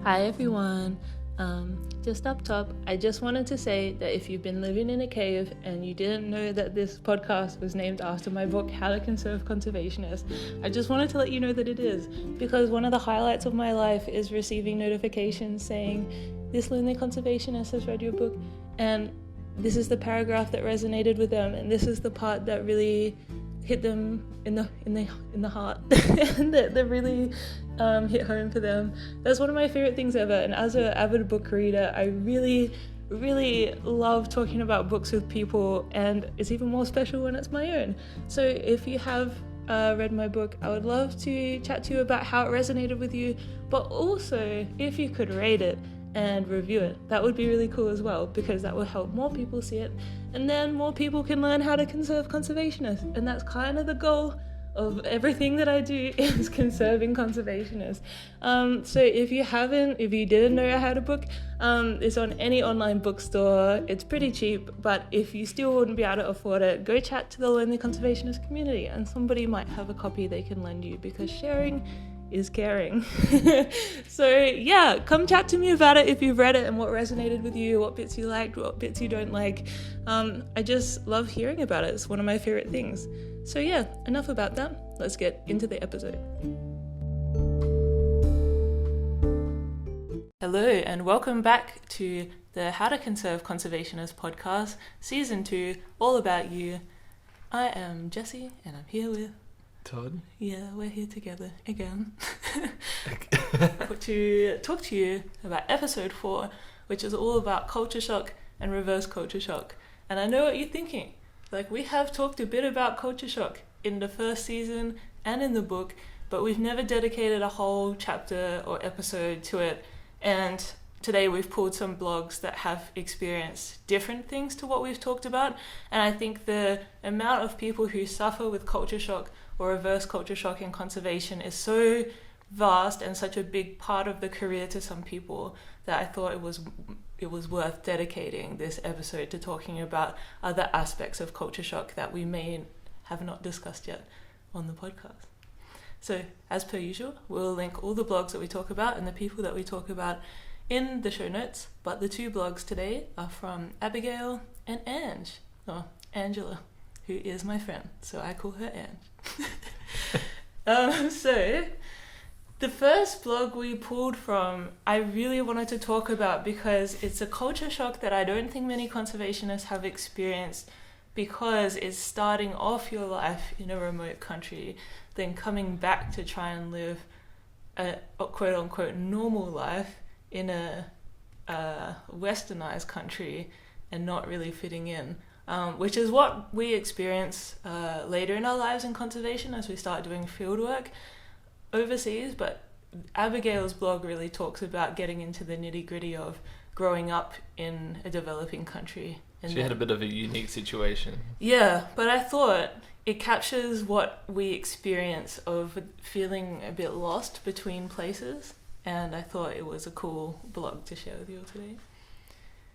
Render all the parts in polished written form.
Hi everyone. Just up top, I just wanted to say that if you've been living in a cave and you didn't know that this podcast was named after my book, How to Conserve Conservationists, I just wanted to let you know that it is, because one of the highlights of my life is receiving notifications saying, this lonely conservationist has read your book, and this is the paragraph that resonated with them, and this is the part that really hit them in the heart and that really hit home for them. That's one of my favorite things ever, and as an avid book reader, I really love talking about books with people, and it's even more special when it's my own. So if you have read my book, I would love to chat to you about how it resonated with you, but also if you could rate it and review it, that would be really cool as well, because that will help more people see it, and then more people can learn how to conserve conservationists. And that's kind of the goal of everything that I do, is conserving conservationists. So if you didn't know I had a book, it's on any online bookstore. It's pretty cheap, but if you still wouldn't be able to afford it, go chat to the Lonely Conservationist community, and somebody might have a copy they can lend you, because sharing is caring. So yeah, come chat to me about it if you've read it and what resonated with you, what bits you liked, what bits you don't like. I just love hearing about it. It's one of my favorite things. So yeah, enough about that. Let's get into the episode. Hello and welcome back to the How to Conserve Conservationists Podcast, Season 2, all about you. I am Jessie and I'm here with Todd. Yeah, we're here together again to talk to you about episode 4, which is all about culture shock and reverse culture shock. And I know what you're thinking. Like, we have talked a bit about culture shock in the first season and in the book, but we've never dedicated a whole chapter or episode to it. And today we've pulled some blogs that have experienced different things to what we've talked about. And I think the amount of people who suffer with culture shock or reverse culture shock in conservation is so vast and such a big part of the career to some people that I thought it was worth dedicating this episode to talking about other aspects of culture shock that we may have not discussed yet on the podcast. So as per usual, we'll link all the blogs that we talk about and the people that we talk about in the show notes, but the 2 blogs today are from Abigail and Angela, who is my friend, so I call her Ange. So the first blog we pulled from, I really wanted to talk about because it's a culture shock that I don't think many conservationists have experienced, because it's starting off your life in a remote country, then coming back to try and live a quote-unquote normal life in a westernized country and not really fitting in. Which is what we experience later in our lives in conservation as we start doing field work overseas. But Abigail's blog really talks about getting into the nitty-gritty of growing up in a developing country. She had a bit of a unique situation. Yeah, but I thought it captures what we experience of feeling a bit lost between places, and I thought it was a cool blog to share with you all today.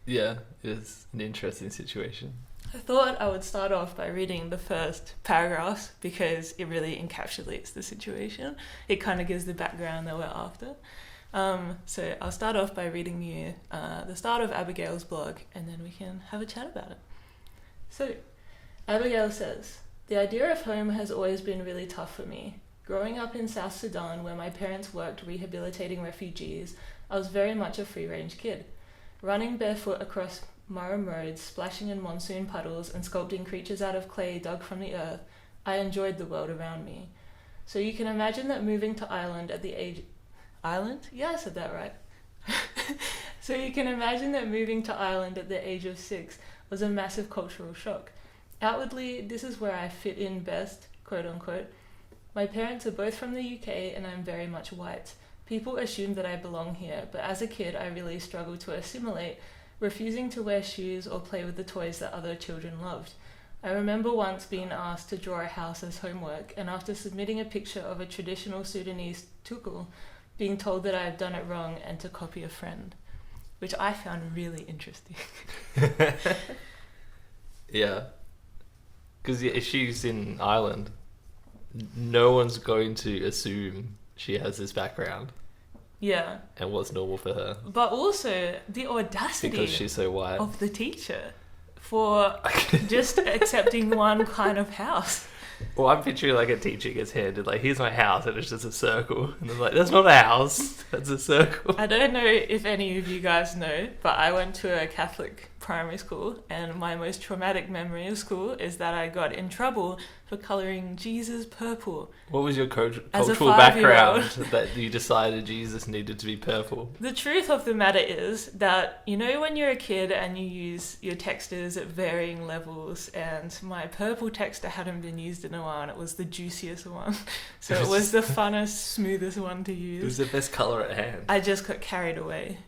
Yeah, it's an interesting situation. I thought I would start off by reading the first paragraphs because it really encapsulates the situation. It kind of gives the background that we're after. So I'll start off by reading you the start of Abigail's blog, and then we can have a chat about it. So Abigail says, "The idea of home has always been really tough for me. Growing up in South Sudan, where my parents worked rehabilitating refugees, I was very much a free-range kid. Running barefoot across Murram roads, splashing in monsoon puddles, and sculpting creatures out of clay dug from the earth, I enjoyed the world around me. So you can imagine that moving to Ireland at the age... Ireland? Yeah, I said that right. So you can imagine that moving to Ireland at the age of 6 was a massive cultural shock. Outwardly, this is where I fit in best, quote-unquote. My parents are both from the UK and I'm very much white. People assume that I belong here, but as a kid I really struggled to assimilate, refusing to wear shoes or play with the toys that other children loved. I remember once being asked to draw a house as homework, and after submitting a picture of a traditional Sudanese tukul, being told that I had done it wrong and to copy a friend," which I found really interesting. Yeah, because if she's in Ireland, no one's going to assume she has this background. Yeah. And what's normal for her. But also the audacity Because she's so white. of the teacher for just accepting one kind of house. Well, I'm picturing like a teacher gets handed like, here's my house, and it's just a circle. And I'm like, that's not a house, that's a circle. I don't know if any of you guys know, but I went to a Catholic primary school, and my most traumatic memory of school is that I got in trouble for colouring Jesus purple. What was your cultural 5-year-old background that you decided Jesus needed to be purple? The truth of the matter is that, you know, when you're a kid and you use your texters at varying levels, and my purple texter hadn't been used in a while, and it was the juiciest one. So it was the funnest, smoothest one to use. It was the best colour at hand. I just got carried away.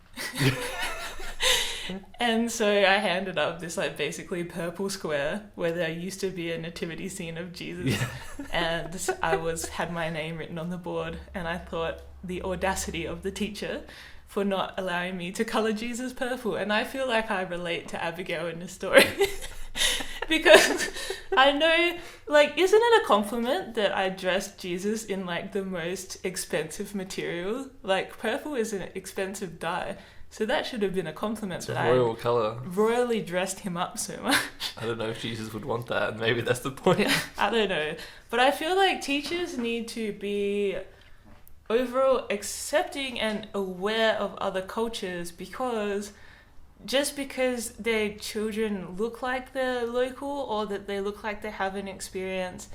And so I handed up this like basically purple square where there used to be a nativity scene of Jesus, and I had my name written on the board, and I thought the audacity of the teacher for not allowing me to colour Jesus purple. And I feel like I relate to Abigail in this story. Because I know, like, isn't it a compliment that I dressed Jesus in like the most expensive material? Like, purple is an expensive dye. So that should have been a compliment. It's a royal colour. Royally dressed him up so much. I don't know if Jesus would want that. Maybe that's the point. I don't know. But I feel like teachers need to be overall accepting and aware of other cultures, because just because their children look like they're local or that they look like they have an experience,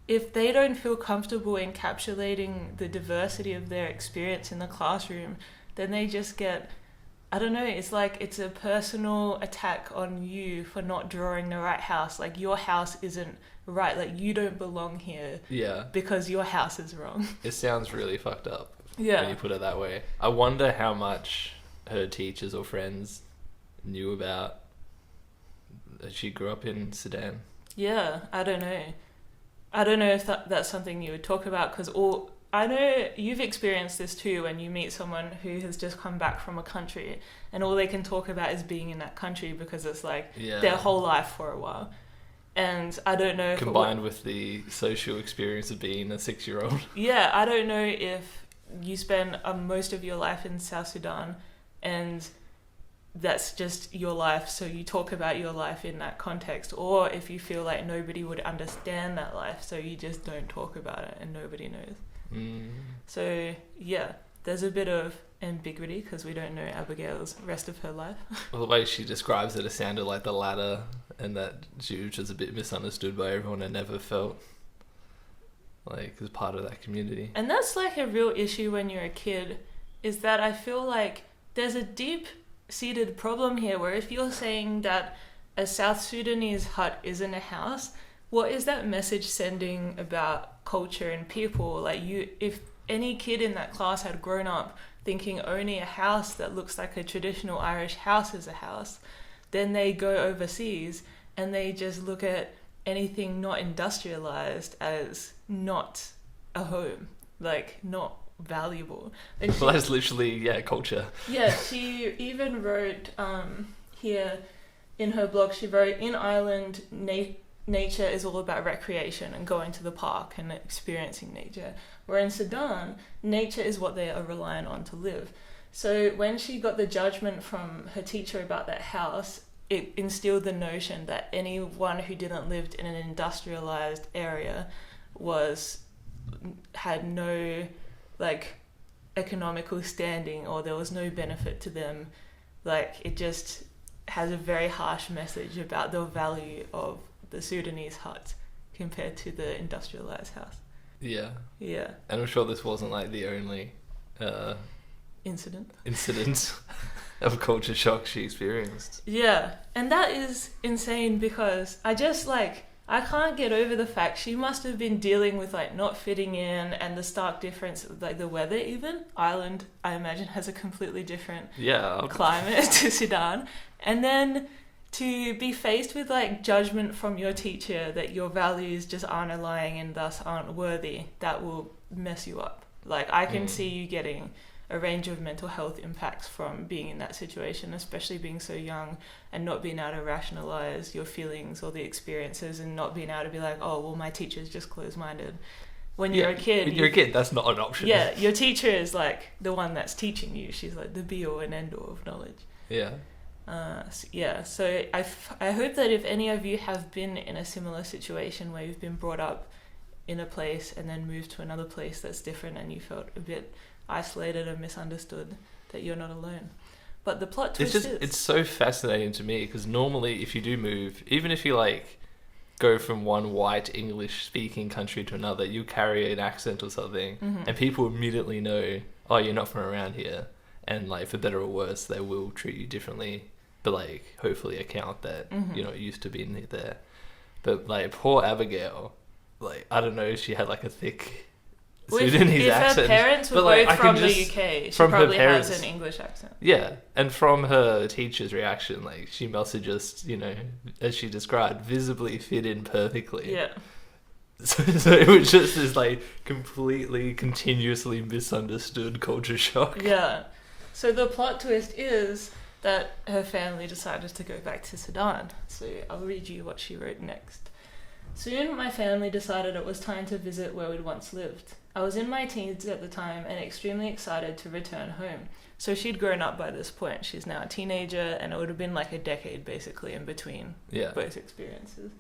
if they don't feel comfortable encapsulating the diversity of their experience in the classroom, then they just get... I don't know, it's like it's a personal attack on you for not drawing the right house. Like, your house isn't right. Like, you don't belong here. Yeah. Because your house is wrong. It sounds really fucked up. Yeah. When you put it that way. I wonder how much her teachers or friends knew about that she grew up in Sudan. Yeah, I don't know. I don't know if that's something you would talk about, because I know you've experienced this too when you meet someone who has just come back from a country and all they can talk about is being in that country because it's like their whole life for a while. And I don't know if... Combined with the social experience of being a 6-year-old. Yeah, I don't know if you spend most of your life in South Sudan and that's just your life, so you talk about your life in that context, or if you feel like nobody would understand that life, so you just don't talk about it and nobody knows. So yeah, there's a bit of ambiguity because we don't know Abigail's rest of her life. Well, the way she describes it sounded like the latter, and that she was just a bit misunderstood by everyone and never felt like as part of that community. And that's like a real issue when you're a kid, is that I feel like there's a deep-seated problem here where if you're saying that a South Sudanese hut isn't a house, what is that message sending about culture and people? Like, if any kid in that class had grown up thinking only a house that looks like a traditional Irish house is a house, then they go overseas and they just look at anything not industrialized as not a home, like not valuable. Well, that's literally culture. Yeah, she even wrote here in her blog, she wrote, in Ireland, nature is all about recreation and going to the park and experiencing nature. Where in Sudan, nature is what they are reliant on to live. So when she got the judgment from her teacher about that house, it instilled the notion that anyone who didn't live in an industrialized area had no economical standing, or there was no benefit to them. Like, it just has a very harsh message about the value of the Sudanese hut compared to the industrialized house. Yeah. And I'm sure this wasn't like the only incident of culture shock she experienced. Yeah, and that is insane because I can't get over the fact she must have been dealing with not fitting in and the stark difference of the weather even. Ireland, I imagine, has a completely different climate to Sudan. And then to be faced with judgment from your teacher that your values just aren't aligning and thus aren't worthy, that will mess you up. I can see you getting a range of mental health impacts from being in that situation, especially being so young and not being able to rationalize your feelings or the experiences and not being able to be like, oh, well, my teacher's just closed-minded. When you're a kid... When you're a kid, that's not an option. Yeah, your teacher is like the one that's teaching you. She's like the be-all and end-all of knowledge. Yeah. So I hope that if any of you have been in a similar situation where you've been brought up in a place and then moved to another place that's different and you felt a bit isolated and misunderstood, that you're not alone. But the plot twist it's so fascinating to me, because normally if you do move, even if you like go from one white English speaking country to another, you carry an accent or something, and people immediately know, oh, you're not from around here, and like for better or worse they will treat you differently, but like hopefully account that you're not used to being there. But like poor Abigail, like I don't know, she had like a thick Sudanese accent. If her parents were both from the UK, she probably has an English accent. Yeah, and from her teacher's reaction, like she must have just, you know, as she described, visibly fit in perfectly. Yeah. So it was just this like completely, continuously misunderstood culture shock. Yeah. So the plot twist is that her family decided to go back to Sudan. So I'll read you what she wrote next. Soon my family decided it was time to visit where we'd once lived. I was in my teens at the time and extremely excited to return home. So she'd grown up by this point. She's now a teenager, and it would have been like a decade basically in between both experiences.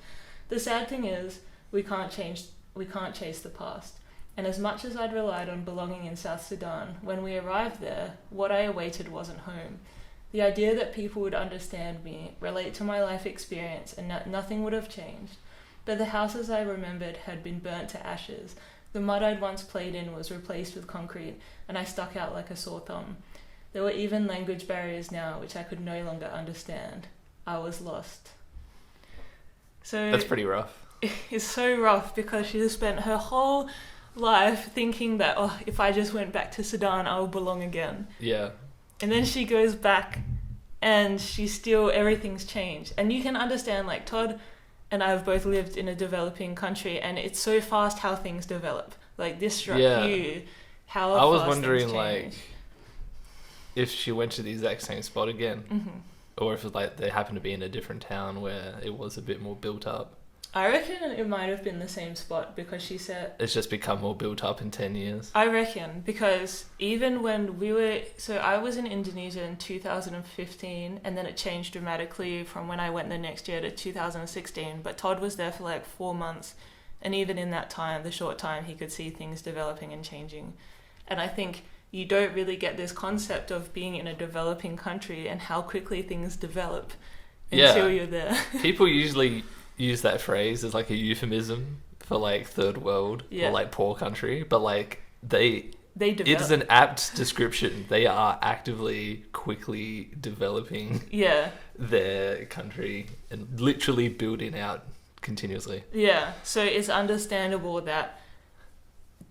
The sad thing is we can't chase the past. And as much as I'd relied on belonging in South Sudan, when we arrived there, what I awaited wasn't home. The idea that people would understand me, relate to my life experience, and nothing would have changed. But the houses I remembered had been burnt to ashes. The mud I'd once played in was replaced with concrete, and I stuck out like a sore thumb. There were even language barriers now, which I could no longer understand. I was lost. So that's pretty rough. It's so rough because she spent her whole life thinking that, oh, if I just went back to Sudan, I would belong again. Yeah. And then she goes back and everything's changed. And you can understand, like, Todd and I have both lived in a developing country, and it's so fast how things develop. Like, this struck you, how fast I was wondering, things change. like, if she went to the exact same spot again, or if it was like they happened to be in a different town where it was a bit more built up. I reckon it might have been the same spot, because she said... It's just become more built up in 10 years. I reckon, because even when we were... So I was in Indonesia in 2015, and then it changed dramatically from when I went the next year to 2016. But Todd was there for like 4 months, and even in that time, the short time, he could see things developing and changing. And I think you don't really get this concept of being in a developing country and how quickly things develop until you're there. People usually use that phrase as like a euphemism for like third world or like poor country, but like they develop. It is an apt description. They are actively, quickly developing their country and literally building out continuously. Yeah, so it's understandable that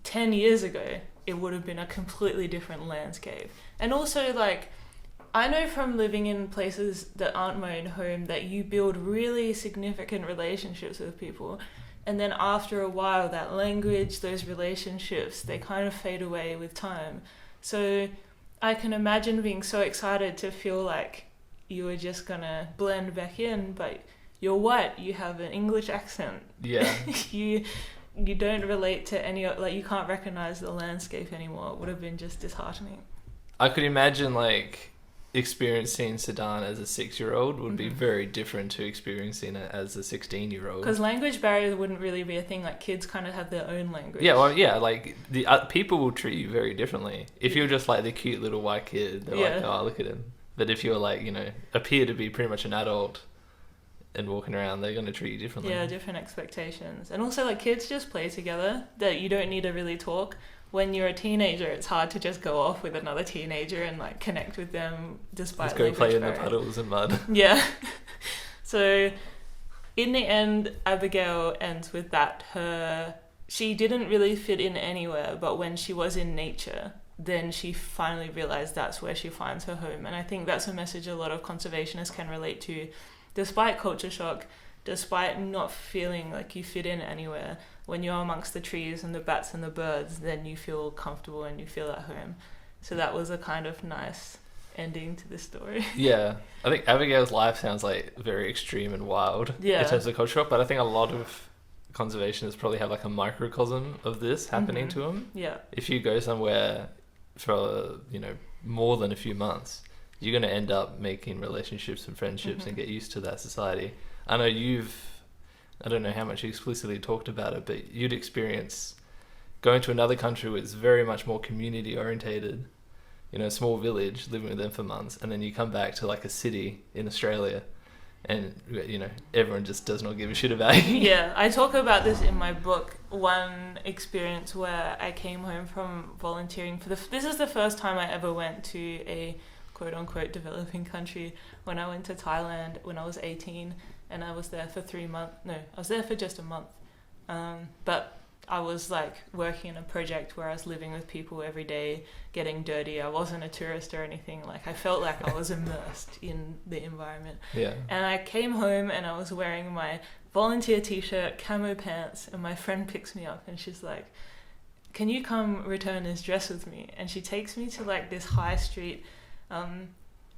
10 years ago it would have been a completely different landscape. And also, like, I know from living in places that aren't my own home that you build really significant relationships with people, and then after a while that language, those relationships, they kind of fade away with time. So I can imagine being so excited to feel like you were just gonna blend back in, but you're white, you have an English accent. Yeah. You don't relate to any, like, you can't recognize the landscape anymore. It would have been just disheartening. I could imagine, like, experiencing Sudan as a 6-year-old would be very different to experiencing it as a 16-year-old. Because language barriers wouldn't really be a thing. Like, kids kind of have their own language. Yeah, well, yeah, like, the people will treat you very differently. If you're just, like, the cute little white kid, they're like, oh, look at him. But if you're, like, you know, appear to be pretty much an adult and walking around, they're going to treat you differently. Yeah, different expectations. And also, like, kids just play together, that you don't need to really talk. When you're a teenager, it's hard to just go off with another teenager and, like, connect with them despite just go play in the puddles and mud. Yeah. So in the end, Abigail ends with that. She didn't really fit in anywhere, but when she was in nature, then she finally realized that's where she finds her home. And I think that's a message a lot of conservationists can relate to. Despite culture shock, despite not feeling like you fit in anywhere, when you're amongst the trees and the bats and the birds, then you feel comfortable and you feel at home. So that was a kind of nice ending to the story. Yeah. I think Abigail's life sounds like very extreme and wild in terms of culture shock, but I think a lot of conservationists probably have like a microcosm of this happening to them. Yeah. If you go somewhere for, more than a few months, you're going to end up making relationships and friendships and get used to that society. I know I don't know how much you explicitly talked about it, but you'd experience going to another country where it's very much more community orientated, a small village, living with them for months, and then you come back to like a city in Australia and, everyone just does not give a shit about you. Yeah, I talk about this in my book. One experience where I came home from volunteering this is the first time I ever went to a quote-unquote developing country, when I went to Thailand when I was 18, and I was there for 3 months. No, I was there for just a month. But I was like working in a project where I was living with people every day, getting dirty. I wasn't a tourist or anything. Like, I felt like I was immersed in the environment. Yeah. And I came home and I was wearing my volunteer t-shirt, camo pants, and my friend picks me up and she's like, "Can you come return this dress with me?" And she takes me to like this high street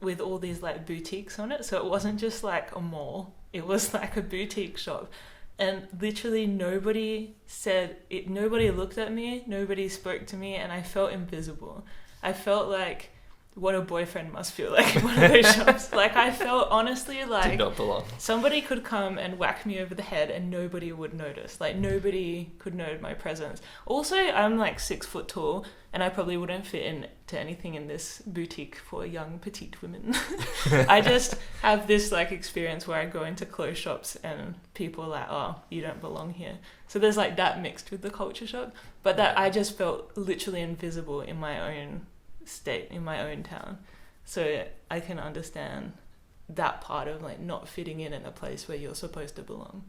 with all these like boutiques on it. So it wasn't just like a mall, it was like a boutique shop. And literally nobody looked at me, nobody spoke to me, and I felt invisible. I felt like what a boyfriend must feel like in one of those shops. Like, I felt honestly like did not belong. Somebody could come and whack me over the head and nobody would notice. Like, nobody could note my presence. Also, I'm like 6 foot tall and I probably wouldn't fit into anything in this boutique for young petite women. I just have this like experience where I go into clothes shops and people are like, "Oh, you don't belong here." So there's like that mixed with the culture shock, but that I just felt literally invisible in my own state, in my own town. So I can understand that part of like not fitting in a place where you're supposed to belong.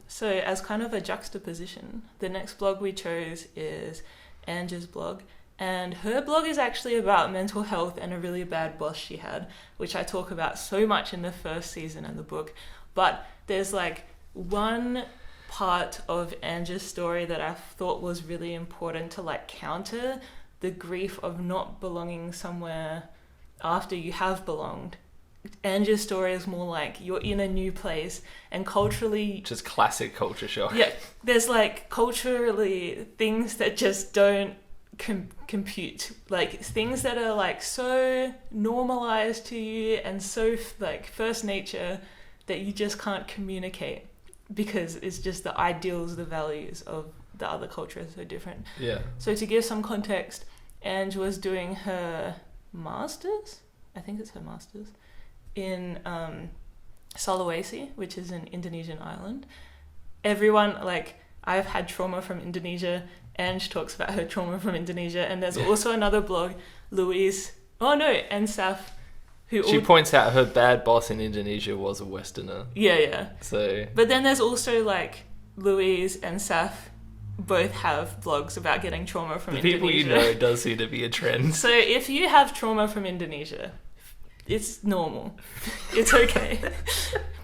So as kind of a juxtaposition, the next blog we chose is Angela's blog, and her blog is actually about mental health and a really bad boss she had, which I talk about so much in the first season of the book. But there's like one part of Angela's story that I thought was really important to like counter the grief of not belonging somewhere after you have belonged. Angela's story is more like you're in a new place and culturally... Just classic culture shock. Yeah, there's like culturally things that just don't compute. Like things that are like so normalized to you and so like first nature that you just can't communicate because it's just the ideals, the values of the other culture is so different. Yeah. So to give some context, Ange was doing her master's, I think it's her master's, in Sulawesi, which is an Indonesian island. Everyone, like, I've had trauma from Indonesia. Ange talks about her trauma from Indonesia. And there's also another blog, Louise, and Saf, she points out her bad boss in Indonesia was a Westerner. Yeah. So... But then there's also, like, Louise and Saf both have blogs about getting trauma from Indonesia. People you know does seem to be a trend. So if you have trauma from Indonesia, it's normal. It's okay.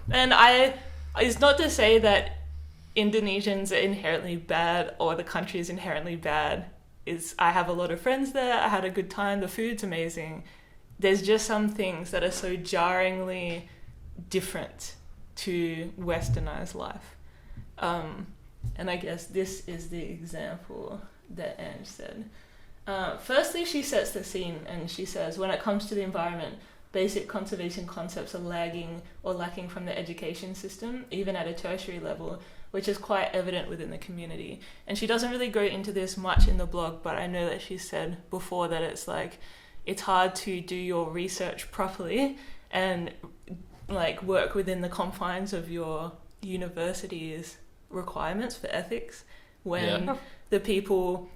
And it's not to say that Indonesians are inherently bad or the country is inherently bad. I have a lot of friends there. I had a good time. The food's amazing. There's just some things that are so jarringly different to Westernized life. And I guess this is the example that Ange said. Firstly, she sets the scene and she says, when it comes to the environment, basic conservation concepts are lagging or lacking from the education system, even at a tertiary level, which is quite evident within the community. And she doesn't really go into this much in the blog, but I know that she said before that it's like, it's hard to do your research properly and like work within the confines of your university's requirements for ethics when the people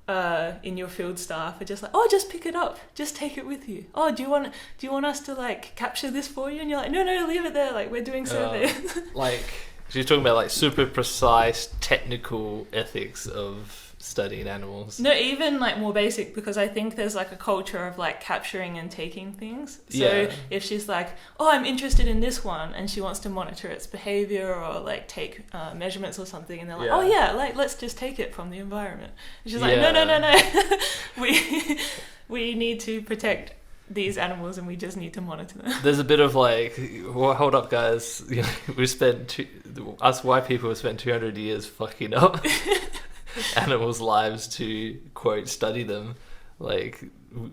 in your field staff are just like, "Oh, just pick it up, just take it with you. Oh, do you want us to like capture this for you?" And you're like, no, leave it there, like we're doing surveys. Like she's talking about like super precise technical ethics of studying animals. No, even like more basic, because I think there's like a culture of like capturing and taking things. So if she's like, "Oh, I'm interested in this one," and she wants to monitor its behavior or like take measurements or something, and they're like, "Oh yeah, like let's just take it from the environment." And she's like, no. We need to protect these animals and we just need to monitor them. There's a bit of like, well, hold up, guys. You know, us white people have spent 200 years fucking up animals' lives to, quote, study them. Like,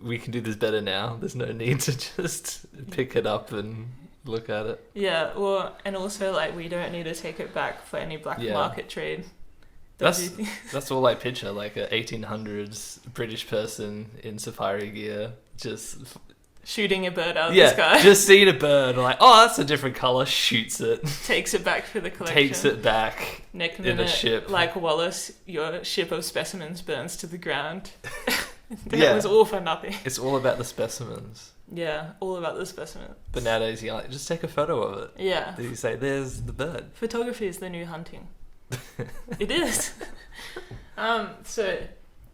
we can do this better now. There's no need to just pick it up and look at it. Yeah, well, and also, like, we don't need to take it back for any black market trade. That's all I picture, like a 1800s British person in safari gear, just shooting a bird out of the sky. Just seeing a bird, like, oh, that's a different colour, shoots it. Takes it back for the collection. Takes it back Next in minute, a ship. Like Wallace, your ship of specimens burns to the ground. That was all for nothing. It's all about the specimens. Yeah, all about the specimen. But nowadays, you're like, just take a photo of it. Yeah. Then you say, there's the bird. Photography is the new hunting. It is. So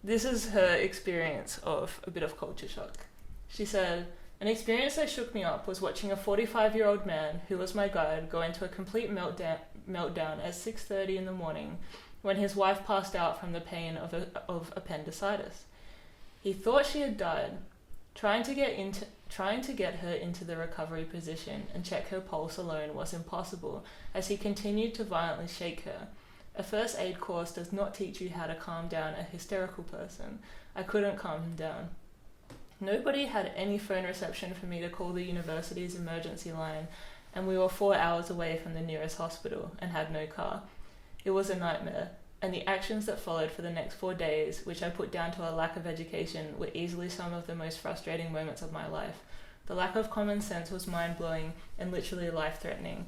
this is her experience of a bit of culture shock. She said, an experience that shook me up was watching a 45-year-old man who was my guide go into a complete meltdown at 6:30 in the morning when his wife passed out from the pain of appendicitis. He thought she had died. Trying to get her into the recovery position and check her pulse alone was impossible as he continued to violently shake her. A first aid course does not teach you how to calm down a hysterical person. I couldn't calm him down. Nobody had any phone reception for me to call the university's emergency line, and we were 4 hours away from the nearest hospital and had no car. It was a nightmare, and the actions that followed for the next 4 days, which I put down to a lack of education, were easily some of the most frustrating moments of my life. The lack of common sense was mind-blowing and literally life-threatening.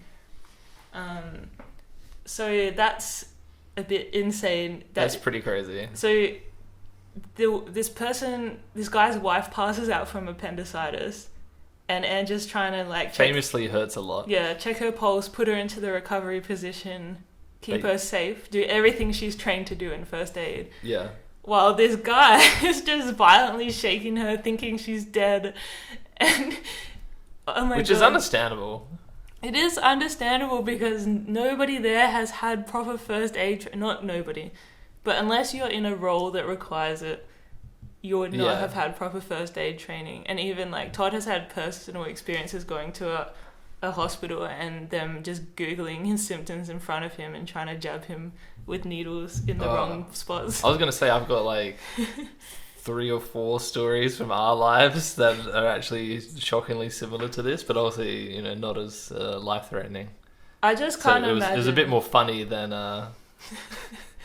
So that's a bit insane. That's pretty crazy. So this guy's wife passes out from appendicitis, and Angela's trying to like famously hurts a lot. Yeah, check her pulse, put her into the recovery position, keep her safe, do everything she's trained to do in first aid. Yeah. While this guy is just violently shaking her, thinking she's dead, and oh my God. Which is understandable. It is understandable because nobody there has had proper first aid. Not nobody, but unless you're in a role that requires it, you would not have had proper first aid training. And even like Todd has had personal experiences going to a hospital and them just Googling his symptoms in front of him and trying to jab him with needles in the wrong spots. I was going to say I've got like 3 or 4 stories from our lives that are actually shockingly similar to this, but obviously, you know, not as life-threatening. I just can't imagine. It was a bit more funny than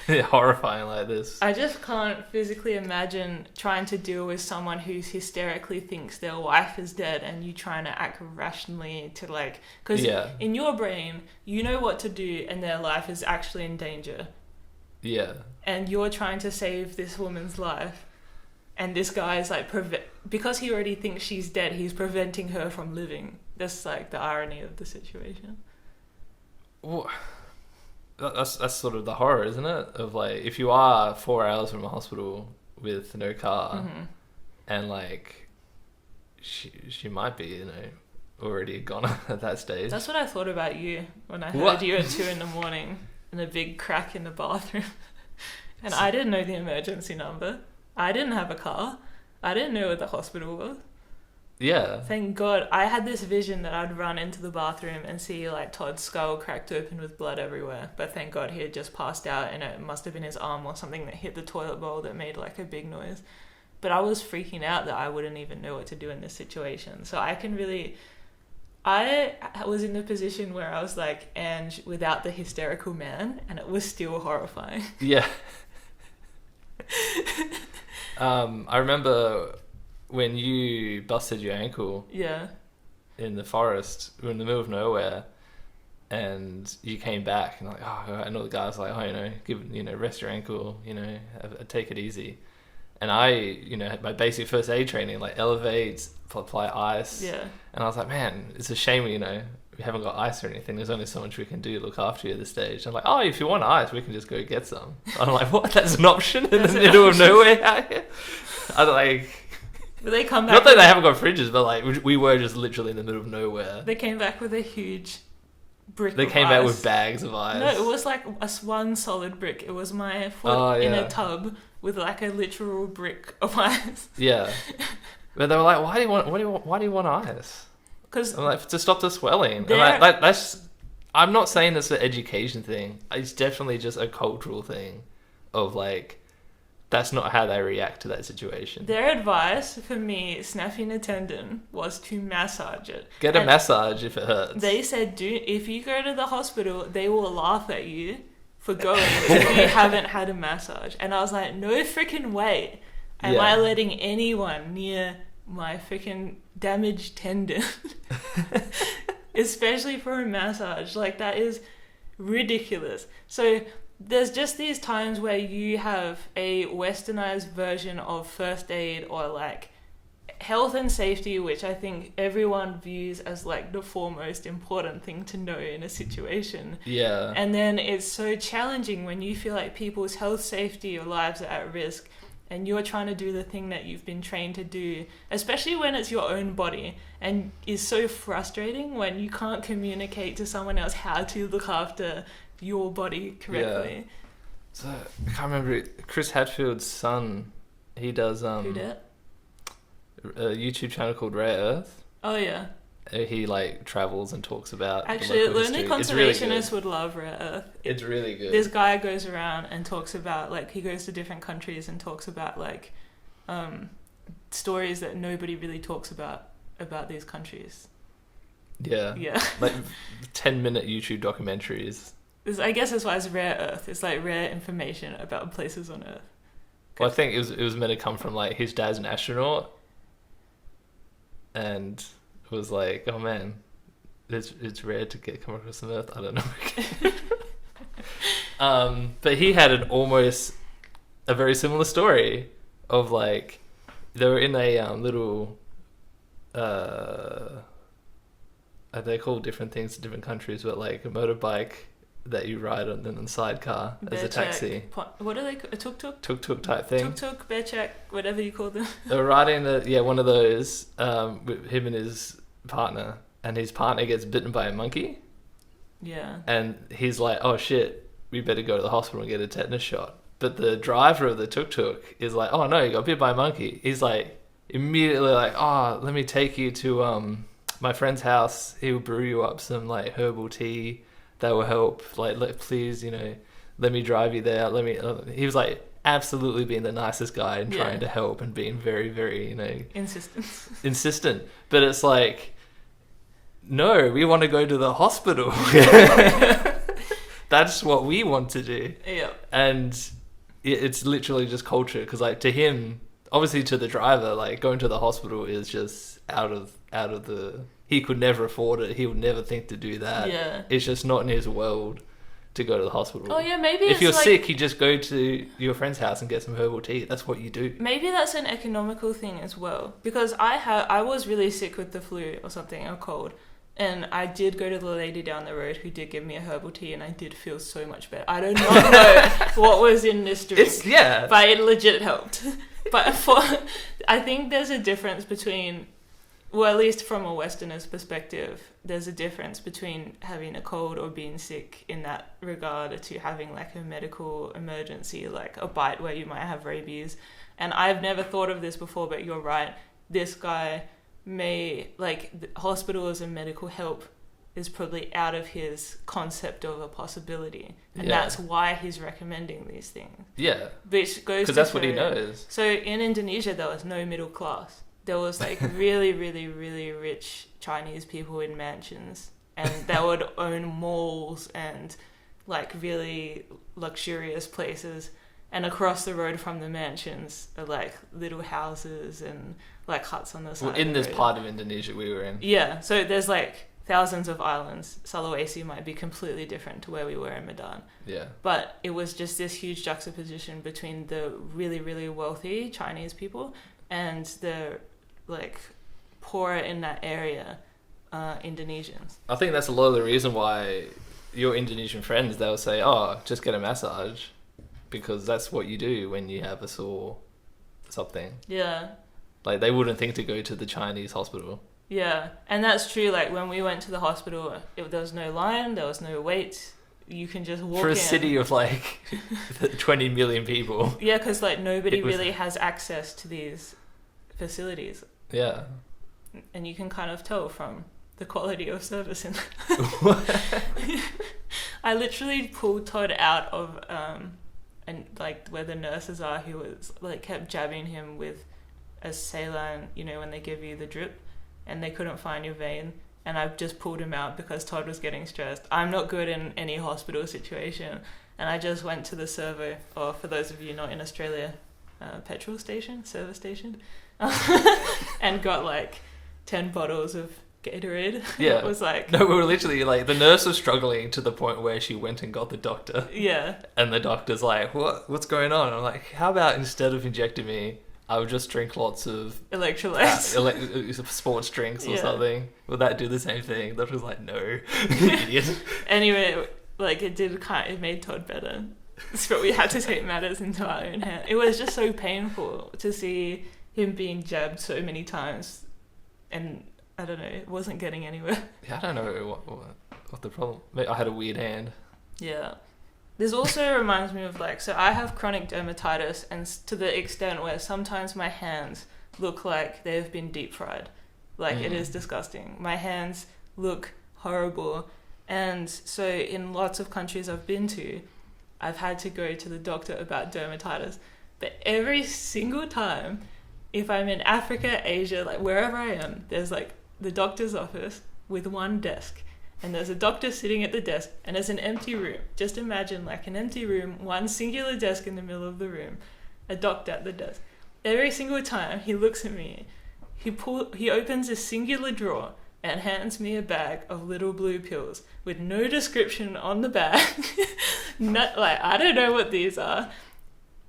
horrifying like this. I just can't physically imagine trying to deal with someone who hysterically thinks their wife is dead and you trying to act rationally to like... Because in your brain, you know what to do and their life is actually in danger. Yeah. And you're trying to save this woman's life. And this guy is like, because he already thinks she's dead, he's preventing her from living. That's like the irony of the situation. Well, that's sort of the horror, isn't it? Of like, if you are 4 hours from a hospital with no car, and like, she might be, you know, already gone at that stage. That's what I thought about you when I heard you at 2 a.m. and a big crack in the bathroom. And I didn't know the emergency number. I didn't have a car. I didn't know where the hospital was. Yeah. Thank God. I had this vision that I'd run into the bathroom and see like Todd's skull cracked open with blood everywhere. But thank God he had just passed out and it must have been his arm or something that hit the toilet bowl that made like a big noise. But I was freaking out that I wouldn't even know what to do in this situation. So I was in the position where I was like Ange without the hysterical man, and it was still horrifying. Yeah. I remember when you busted your ankle in the forest, we were in the middle of nowhere, and you came back and like, and all the guys were like, rest your ankle, take it easy. And I, had my basic first aid training, like elevate, apply ice. Yeah. And I was like, man, it's a shame, we haven't got ice or anything. There's only so much we can do to look after you at this stage. I'm like, if you want ice, we can just go get some. I'm like, what? That's an option in the middle of nowhere out here? I'm like... But they come back... Not that they haven't got fridges, but like, we were just literally in the middle of nowhere. They came back with a huge brick They came back with bags of ice. No, it was like one solid brick. It was my foot in a tub with like a literal brick of ice. Yeah. But they were like, why do you want ice? Because I'm like, to stop the swelling. And like, that's, I'm not saying it's an education thing. It's definitely just a cultural thing of like, that's not how they react to that situation. Their advice for me snapping a tendon was to massage it. Get a massage if it hurts. They said, if you go to the hospital, they will laugh at you for going if you haven't had a massage. And I was like, no freaking way am I letting anyone near my freaking damaged tendon, especially for a massage. Like, that is ridiculous. So there's just these times where you have a westernized version of first aid or like health and safety, which I think everyone views as like the foremost important thing to know in a situation. Yeah. And then it's so challenging when you feel like people's health, safety, or lives are at risk, and you're trying to do the thing that you've been trained to do, especially when it's your own body, and is so frustrating when you can't communicate to someone else how to look after your body correctly. Yeah. So I can't remember Chris Hadfield's son. He does Who did? A YouTube channel called Rare Earth. Oh yeah. He like travels and talks about. Actually, the Lonely Conservationists would love Rare Earth. It's really good. This guy goes around and talks about, like, he goes to different countries and talks about like stories that nobody really talks about these countries. Yeah. Yeah. Like 10-minute YouTube documentaries. I guess that's why it's Rare Earth. It's like rare information about places on Earth. Well, I think it was meant to come from like his dad's an astronaut, and it was like, oh man, it's rare to come across some Earth. I don't know. But he had a very similar story of like they were in a little they call different things in different countries, but like a motorbike that you ride on in the sidecar as a taxi. What are they? A tuk-tuk? Tuk-tuk type thing. Tuk-tuk, bear check, whatever you call them. They were riding one of those with him and his partner, and his partner gets bitten by a monkey. Yeah. And he's like, oh shit, we better go to the hospital and get a tetanus shot. But the driver of the tuk-tuk is like, oh no, you got bit by a monkey. He's like, immediately like, oh, let me take you to my friend's house. He'll brew you up some like herbal tea that will help. Like, please, let me drive you there. He was like absolutely being the nicest guy and trying to help and being very, very, insistent. But it's like, no, we want to go to the hospital. That's what we want to do. Yeah. And it's literally just culture. Because like to him, obviously to the driver, like going to the hospital is just out of the... He could never afford it. He would never think to do that. Yeah. It's just not in his world to go to the hospital. Oh yeah, maybe if you're sick, you just go to your friend's house and get some herbal tea. That's what you do. Maybe that's an economical thing as well. Because I was really sick with the flu or something, or cold. And I did go to the lady down the road who did give me a herbal tea, and I did feel so much better. I do not know what was in this drink. But it legit helped. But I think there's a difference between... Well, at least from a Westerner's perspective, there's a difference between having a cold or being sick in that regard to having like a medical emergency, like a bite where you might have rabies. And I've never thought of this before, but you're right. This guy may, like, hospital as a medical help is probably out of his concept of a possibility. And that's why he's recommending these things. Yeah. Which goes because that's what he knows. So in Indonesia, there was no middle class. There was like really, really, really rich Chinese people in mansions, and they would own malls and like really luxurious places. And across the road from the mansions are like little houses and like huts on the side. Well, in this part of Indonesia we were in. Yeah, so there's like thousands of islands. Sulawesi might be completely different to where we were in Medan. Yeah. But it was just this huge juxtaposition between the really, really wealthy Chinese people and the like poorer in that area Indonesians. I think that's a lot of the reason why your Indonesian friends, they'll say, oh, just get a massage, because that's what you do when you have a sore something. Yeah. Like they wouldn't think to go to the Chinese hospital. Yeah, and that's true. Like when we went to the hospital, there was no line, there was no wait. You can just walk in. For a city of like 20 million people. Yeah, because like nobody really has access to these facilities. Yeah. And you can kind of tell from the quality of service in I literally pulled Todd out of and like where the nurses are, who was like kept jabbing him with a saline, you know, when they give you the drip and they couldn't find your vein, and I just pulled him out because Todd was getting stressed. I'm not good in any hospital situation, and I just went to the servo, or for those of you not in Australia, petrol station, service station, and got like 10 bottles of Gatorade. Yeah. It was like... No, we were literally like, the nurse was struggling to the point where she went and got the doctor. Yeah. And the doctor's like, what's going on? And I'm like, how about instead of injecting me, I would just drink lots of... electrolytes. Sports drinks or something. Would that do the same thing? The doctor was like, no. Idiot. Anyway, like it made Todd better. But we had to take matters into our own hands. It was just so painful to see him being jabbed so many times, and I don't know, it wasn't getting anywhere. Yeah, I don't know what the problem... I had a weird hand. Yeah. This also reminds me of like, so I have chronic dermatitis, and to the extent where sometimes my hands look like they've been deep fried. Like it is disgusting. My hands look horrible. And so in lots of countries I've been to, I've had to go to the doctor about dermatitis. But every single time, if I'm in Africa, Asia, like wherever I am, there's like the doctor's office with one desk. And there's a doctor sitting at the desk, and there's an empty room. Just imagine like an empty room, one singular desk in the middle of the room, a doctor at the desk. Every single time he looks at me, he opens a singular drawer and hands me a bag of little blue pills with no description on the bag. Not like, I don't know what these are.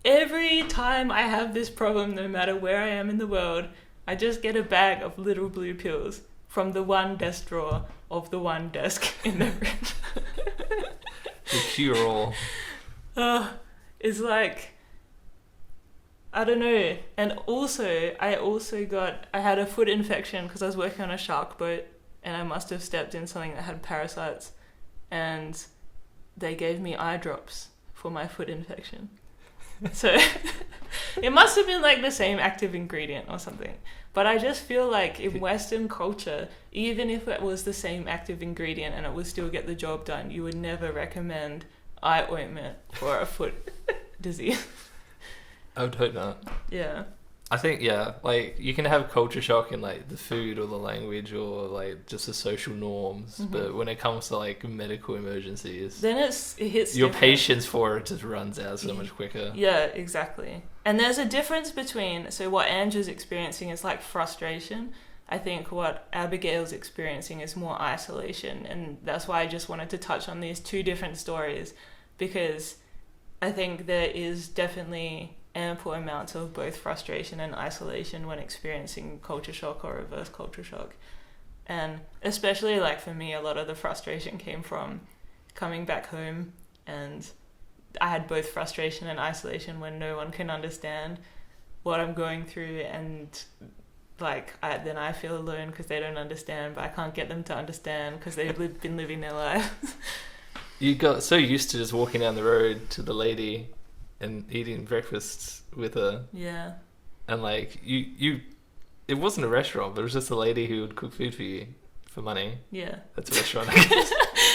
Every time I have this problem, no matter where I am in the world, I just get a bag of little blue pills from the one desk drawer of the one desk in the room. The cure-all. It's like, I don't know. And also, I had a foot infection because I was working on a shark boat, and I must have stepped in something that had parasites, and they gave me eye drops for my foot infection. So it must have been like the same active ingredient or something. But I just feel like in Western culture, even if it was the same active ingredient and it would still get the job done, you would never recommend eye ointment for a foot disease. I would hope not. Yeah. I think, yeah, like you can have culture shock in like the food or the language or like just the social norms, but when it comes to like medical emergencies, then it hits your different. Patience for it just runs out so much quicker. Yeah, exactly. And there's a difference between, so what Andrew's experiencing is like frustration. I think what Abigail's experiencing is more isolation, and that's why I just wanted to touch on these two different stories, because I think there is definitely ample amounts of both frustration and isolation when experiencing culture shock or reverse culture shock. And especially like for me, a lot of the frustration came from coming back home, and I had both frustration and isolation when no one can understand what I'm going through, and like then I feel alone because they don't understand, but I can't get them to understand because they've been living their lives. You got so used to just walking down the road to the lady and eating breakfast with her. Yeah. And like you it wasn't a restaurant, but it was just a lady who would cook food for you for money. Yeah. That's a restaurant, I guess.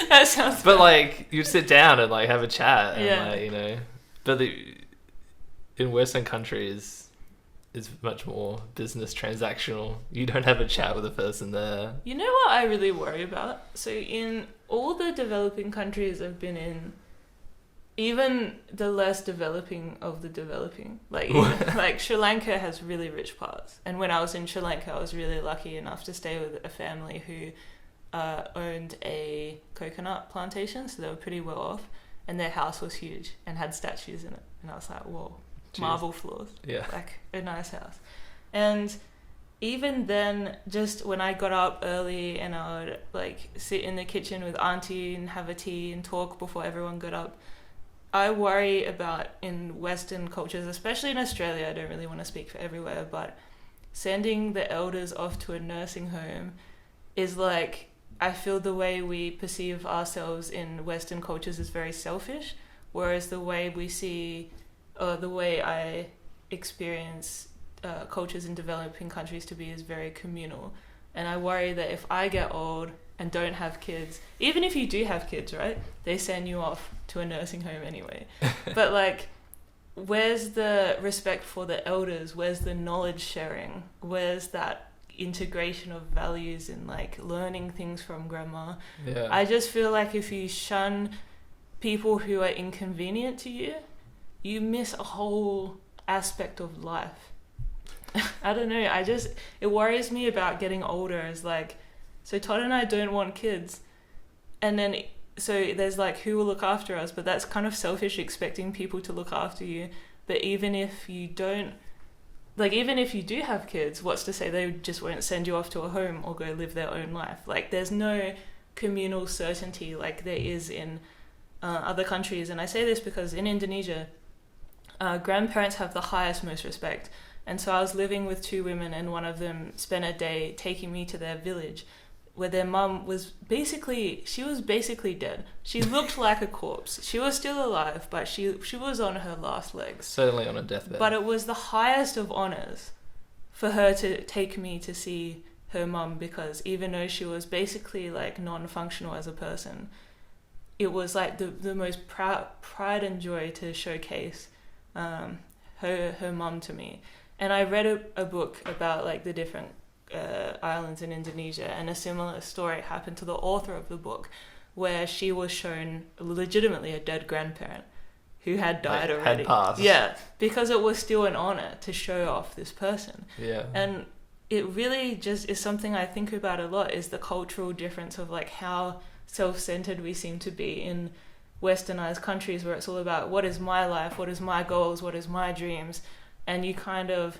That sounds But like you'd sit down and like have a chat and yeah. like, you know. But in Western countries it's much more business transactional. You don't have a chat with a person there. You know what I really worry about? So in all the developing countries I've been in, even the less developing of the developing, like like Sri Lanka has really rich parts. And when I was in Sri Lanka, I was really lucky enough to stay with a family who owned a coconut plantation, so they were pretty well off, and their house was huge and had statues in it. And I was like, whoa, jeez. Marble floors, yeah, like a nice house. And even then, just when I got up early and I would like sit in the kitchen with auntie and have a tea and talk before everyone got up, I worry about in Western cultures, especially in Australia, I don't really want to speak for everywhere, but sending the elders off to a nursing home is like, I feel the way we perceive ourselves in Western cultures is very selfish, whereas the way we see, or the way I experience cultures in developing countries to be is very communal. And I worry that if I get old and don't have kids, even if you do have kids, right, they send you off to a nursing home anyway. But like, where's the respect for the elders? Where's the knowledge sharing? Where's that integration of values and like learning things from grandma? Yeah. I just feel like if you shun people who are inconvenient to you, you miss a whole aspect of life. I don't know. It worries me about getting older. Is like, so Todd and I don't want kids, and then so there's like, who will look after us? But that's kind of selfish, expecting people to look after you. But even if you don't, like, even if you do have kids, what's to say they just won't send you off to a home or go live their own life? Like, there's no communal certainty like there is in other countries. And I say this because in Indonesia, grandparents have the highest, most respect. And so I was living with two women, and one of them spent a day taking me to their village, where their mum was basically dead. She looked like a corpse. She was still alive, but she was on her last legs. Certainly on a deathbed. But it was the highest of honours for her to take me to see her mum, because even though she was basically like non-functional as a person, it was like the most pride and joy to showcase her mum to me. And I read a book about like the different islands in Indonesia, and a similar story happened to the author of the book, where she was shown legitimately a dead grandparent who had died already. Had passed. Yeah, because it was still an honor to show off this person. Yeah. And it really just is something I think about a lot, is the cultural difference of like how self-centered we seem to be in Westernized countries, where it's all about what is my life, what is my goals, what is my dreams, and you kind of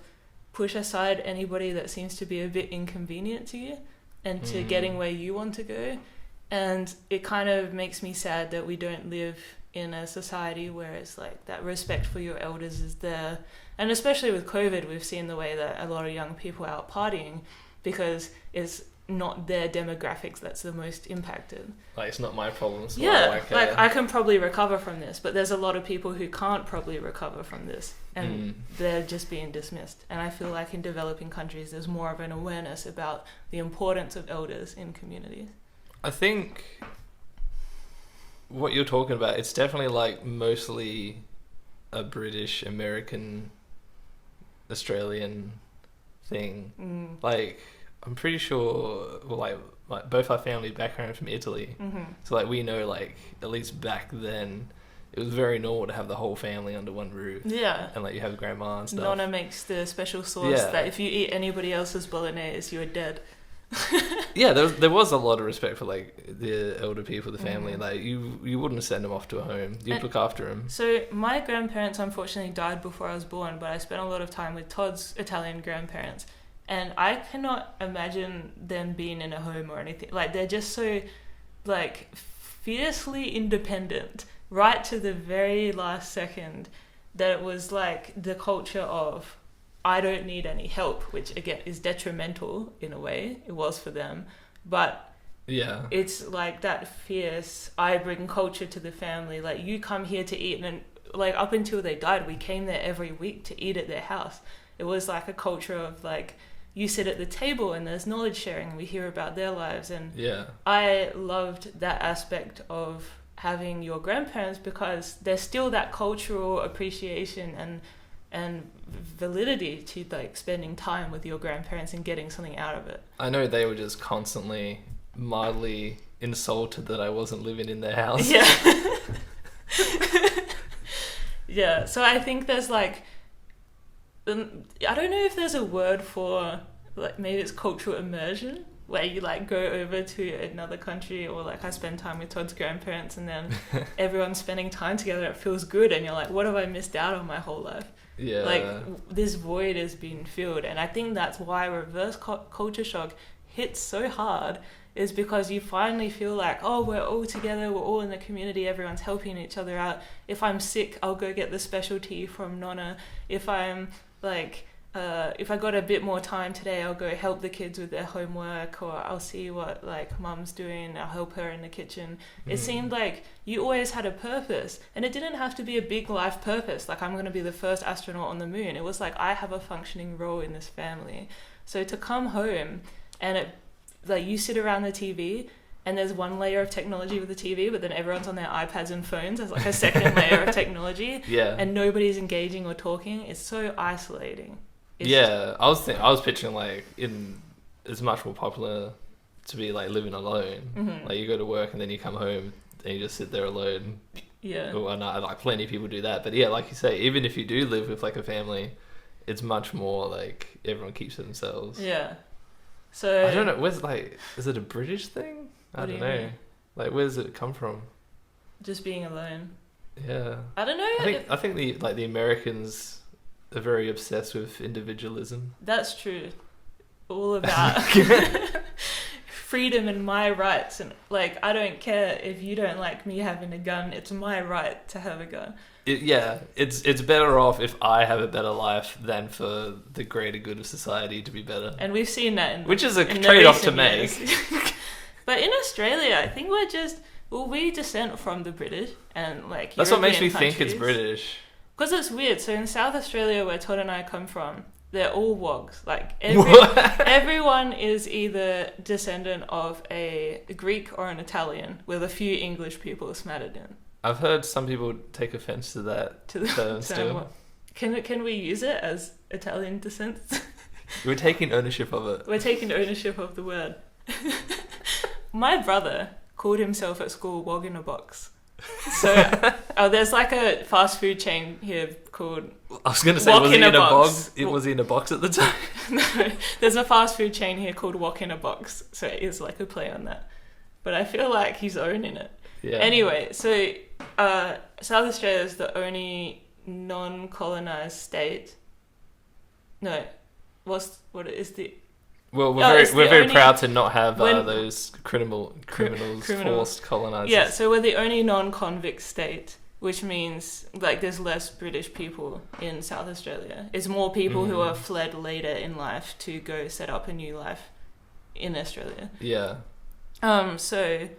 push aside anybody that seems to be a bit inconvenient to you and to getting where you want to go. And it kind of makes me sad that we don't live in a society where it's like that respect for your elders is there. And especially with COVID, we've seen the way that a lot of young people are out partying, because it's not their demographics that's the most impacted. Like, it's not my problem. So yeah, like I can probably recover from this, but there's a lot of people who can't probably recover from this, and they're just being dismissed. And I feel like in developing countries, there's more of an awareness about the importance of elders in communities. I think what you're talking about, it's definitely like mostly a British, American, Australian thing. Like, I'm pretty sure, well, like both our family background from Italy, so like we know, like at least back then, it was very normal to have the whole family under one roof. Yeah, and like you have grandma and stuff. Nonna makes the special sauce that if you eat anybody else's bolognese, you're dead. Yeah, there was a lot of respect for like the elder people, the family. Like you wouldn't send them off to a home. You'd look after them. So my grandparents unfortunately died before I was born, but I spent a lot of time with Todd's Italian grandparents. And I cannot imagine them being in a home or anything. Like, they're just so, like, fiercely independent, right to the very last second, that it was, like, the culture of, I don't need any help, which, again, is detrimental in a way. It was for them. But yeah, it's, like, that fierce, I bring culture to the family. Like, you come here to eat. And, like, up until they died, we came there every week to eat at their house. It was, like, a culture of, like, you sit at the table and there's knowledge sharing and we hear about their lives. And I loved that aspect of having your grandparents, because there's still that cultural appreciation and validity to like spending time with your grandparents and getting something out of it. I know they were just constantly mildly insulted that I wasn't living in their house. Yeah. Yeah, so I think there's like, I don't know if there's a word for, like, maybe it's cultural immersion, where you like go over to another country, or like I spend time with Todd's grandparents and then everyone's spending time together. It feels good, and you're like, what have I missed out on my whole life? Yeah, like this void has been filled. And I think that's why reverse culture shock hits so hard, is because you finally feel like, oh, we're all together, we're all in the community, everyone's helping each other out. If I'm sick, I'll go get the specialty from Nonna. If I'm like if I got a bit more time today, I'll go help the kids with their homework, or I'll see what like mum's doing, I'll help her in the kitchen. It seemed like you always had a purpose, and it didn't have to be a big life purpose like I'm going to be the first astronaut on the moon. It was like I have a functioning role in this family. So to come home and it like you sit around the TV and there's one layer of technology with the TV, but then everyone's on their iPads and phones as like a second layer of technology, and nobody's engaging or talking. It's so isolating. I was picturing like it's much more popular to be like living alone. Like you go to work and then you come home and you just sit there alone. Or not, like plenty of people do that. But yeah, like you say, even if you do live with like a family, it's much more like everyone keeps to themselves. Yeah. So I don't know. Where's like, is it a British thing? I don't know. Mean? Like, where does it come from? Just being alone. Yeah. I don't know. I think the Americans are very obsessed with individualism. That's true. All about freedom and my rights, and like I don't care if you don't like me having a gun. It's my right to have a gun. It's better off if I have a better life than for the greater good of society to be better. And we've seen that which is a trade-off to make. But in Australia, I think we descend from the British, and like that's European what makes me countries. think it's British. Because it's weird. So in South Australia, where Todd and I come from, they're all wogs. Like everyone is either descendant of a Greek or an Italian, with a few English people smattered in. I've heard some people take offence to that term still. Can we use it as Italian descent? We're taking ownership of it. We're taking ownership of the word. My brother called himself at school Wog in a Box. So there's like a fast food chain here called I was going to say, was he in a box? Was he in a box at the time? No, there's a fast food chain here called Wok in a Box. So it is like a play on that. But I feel like he's owning it. Yeah. Anyway, so South Australia is the only non-colonized state. No, what is the... Well, we're very proud to not have those criminals forced colonizers. Yeah, so we're the only non-convict state, which means like there's less British people in South Australia. It's more people who are fled later in life to go set up a new life in Australia. Yeah. So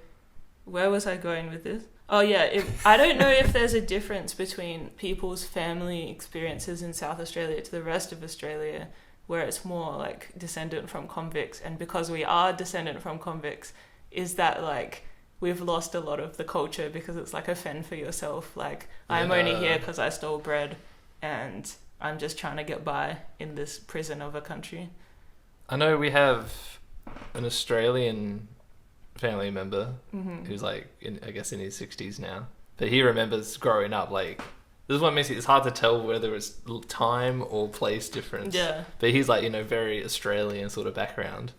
where was I going with this? Oh yeah, I don't know if there's a difference between people's family experiences in South Australia to the rest of Australia, where it's more like descendant from convicts. And because we are descendant from convicts, is that like we've lost a lot of the culture because it's like a fend for yourself. Like I'm only here because I stole bread and I'm just trying to get by in this prison of a country. I know we have an Australian family member who's like I guess in his 60s now, but he remembers growing up like, this is what makes it's hard to tell whether it's time or place difference. Yeah. But he's like, very Australian sort of background.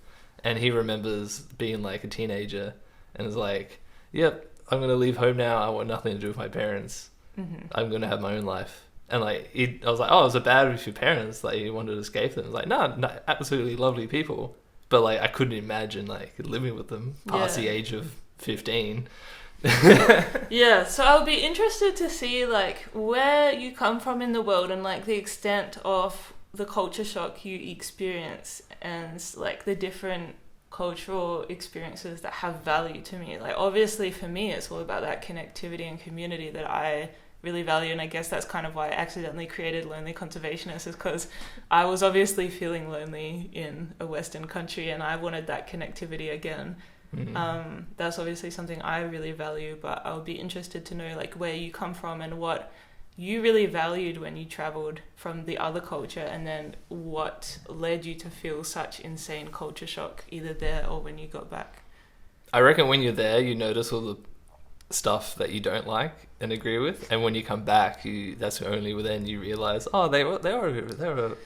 And he remembers being like a teenager and is like, yep, I'm going to leave home now. I want nothing to do with my parents. I'm going to have my own life. And like, I was like, oh, is it bad with your parents? Like you wanted to escape them? I was like, no, absolutely lovely people. But like, I couldn't imagine like living with them past the age of 15. Yeah, so I'll be interested to see like where you come from in the world and like the extent of the culture shock you experience and like the different cultural experiences that have value to me. Like obviously for me it's all about that connectivity and community that I really value, and I guess that's kind of why I accidentally created Lonely Conservationists, is because I was obviously feeling lonely in a Western country and I wanted that connectivity again. That's obviously something I really value, but I would be interested to know like where you come from and what you really valued when you traveled from the other culture, and then what led you to feel such insane culture shock either there or when you got back. I reckon when you're there you notice all the stuff that you don't like and agree with, and when you come back that's only then you realize, oh, they were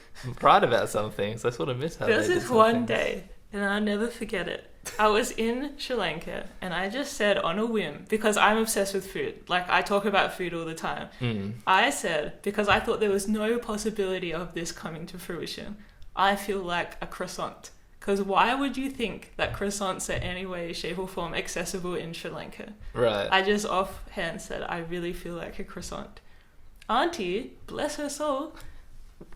right about some things. I sort of miss how There's this one day, and I'll never forget it. I was in Sri Lanka and I just said on a whim, because I'm obsessed with food, like I talk about food all the time. I said, because I thought there was no possibility of this coming to fruition, I feel like a croissant. Because why would you think that croissants are any way, shape or form accessible in Sri Lanka? Right. I just offhand said, I really feel like a croissant. Auntie, bless her soul,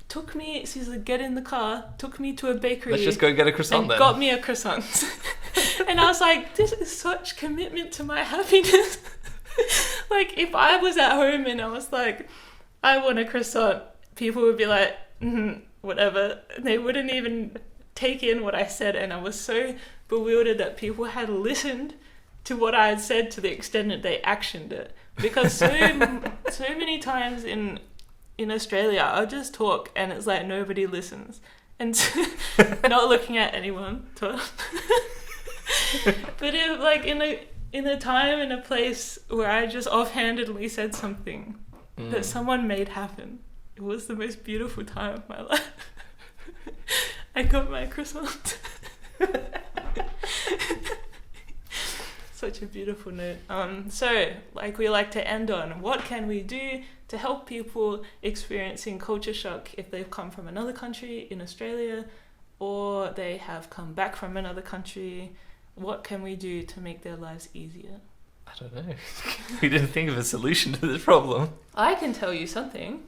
took me, she said, get in the car, took me to a bakery. Let's just go get a croissant and then. got me a croissant. And I was like, this is such commitment to my happiness. Like, if I was at home and I was like, I want a croissant, people would be like, whatever. They wouldn't even take in what I said, and I was so bewildered that people had listened to what I had said to the extent that they actioned it. Because so many times in Australia, I'll just talk and it's like nobody listens. And so, not looking at anyone. But if, like, in a time and a place where I just offhandedly said something that someone made happen, it was the most beautiful time of my life. I got my croissant. Such a beautiful note. So, like we like to end on, what can we do to help people experiencing culture shock if they've come from another country in Australia, or they have come back from another country? What can we do to make their lives easier? I don't know. We didn't think of a solution to this problem. I can tell you something.